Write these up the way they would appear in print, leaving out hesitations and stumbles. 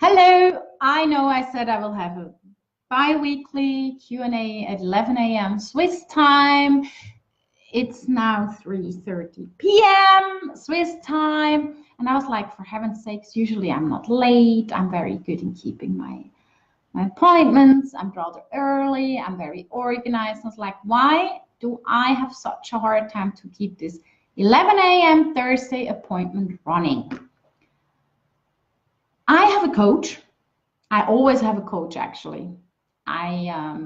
Hello, I know I said I will have a bi-weekly Q&A at 11 a.m. Swiss time. It's now 3:30 p.m. Swiss time. And I was like, for heaven's sakes, usually I'm not late. I'm very good in keeping my appointments. I'm rather early. I'm very organized. I was like, why do I have such a hard time to keep this 11 a.m. Thursday appointment running? I have a coach. I always have a coach, actually. I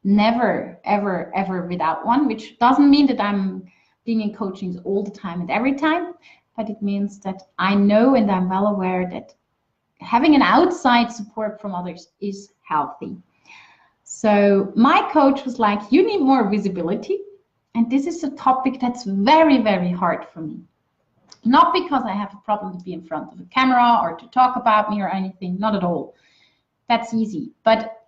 never, ever without one, which doesn't mean that I'm being in coachings all the time and every time, but it means that I know and I'm well aware that having an outside support from others is healthy. So my coach was like, you need more visibility. And this is a topic that's very, very hard for me. Not because I have a problem to be in front of a camera or to talk about me or anything, not at all. That's easy. But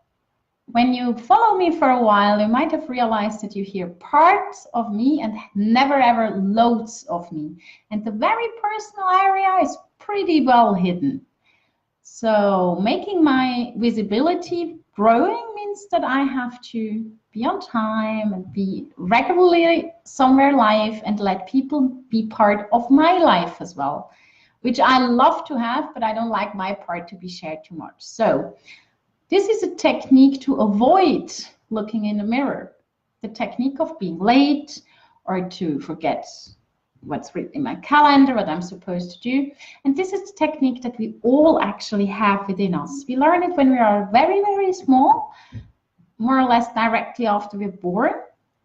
when you follow me for a while, you might have realized that you hear parts of me and never ever loads of me. And the very personal area is pretty well hidden. So making my visibility growing means that I have to be on time and be regularly somewhere live and let people be part of my life as well, which I love to have, but I don't like my part to be shared too much. So this is a technique to avoid looking in the mirror, the technique of being late or to forget what's written in my calendar, what I'm supposed to do. And this is the technique that we all actually have within us. We learn it when we are very, very small, more or less directly after we're born.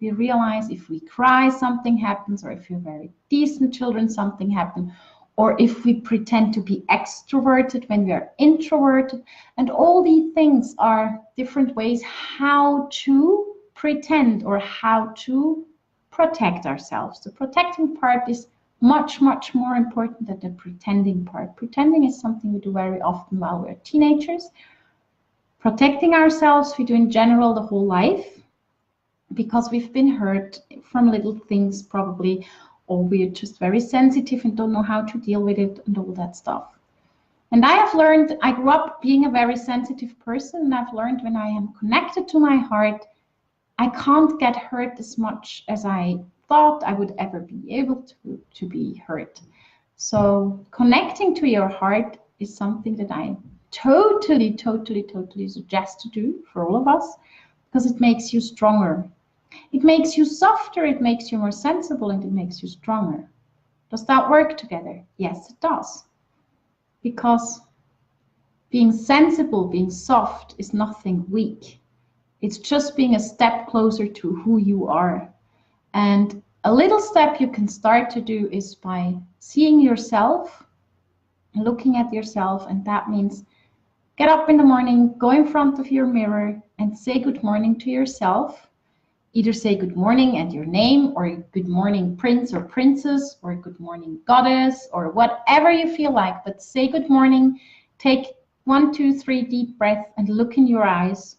We realize if we cry, something happens, or if we're very decent children, something happens, or if we pretend to be extroverted when we are introverted. And all these things are different ways how to pretend or how to protect ourselves. The protecting part is much, much more important than the pretending part. Pretending is something we do very often while we're teenagers. Protecting ourselves, we do in general the whole life because we've been hurt from little things probably, or we're just very sensitive and don't know how to deal with it and all that stuff. And I have learned, I grew up being a very sensitive person, and I've learned when I am connected to my heart, I can't get hurt as much as I thought I would ever be able to be hurt. So connecting to your heart is something that I totally suggest to do for all of us, because it makes you stronger. It makes you softer, it makes you more sensible, and it makes you stronger. Does that work together? Yes, it does. Because being sensible, being soft is nothing weak. It's just being a step closer to who you are. And a little step you can start to do is by seeing yourself, looking at yourself, and that means get up in the morning, go in front of your mirror and say good morning to yourself. Either say good morning and your name, or good morning prince or princess, or good morning goddess, or whatever you feel like, but say good morning. Take 1, 2, 3 deep breaths and look in your eyes.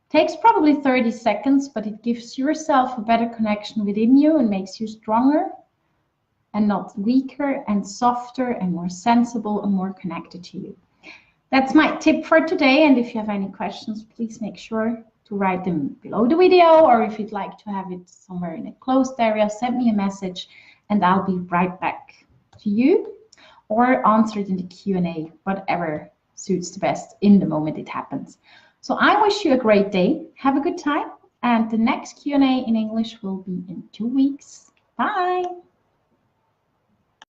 Takes probably 30 seconds, but it gives yourself a better connection within you and makes you stronger and not weaker and softer and more sensible and more connected to you. That's my tip for today. And if you have any questions, please make sure to write them below the video, or if you'd like to have it somewhere in a closed area, send me a message and I'll be right back to you, or answer it in the Q&A, whatever suits the best in the moment it happens. So I wish you a great day. Have a good time. And the next Q&A in English will be in 2 weeks. Bye.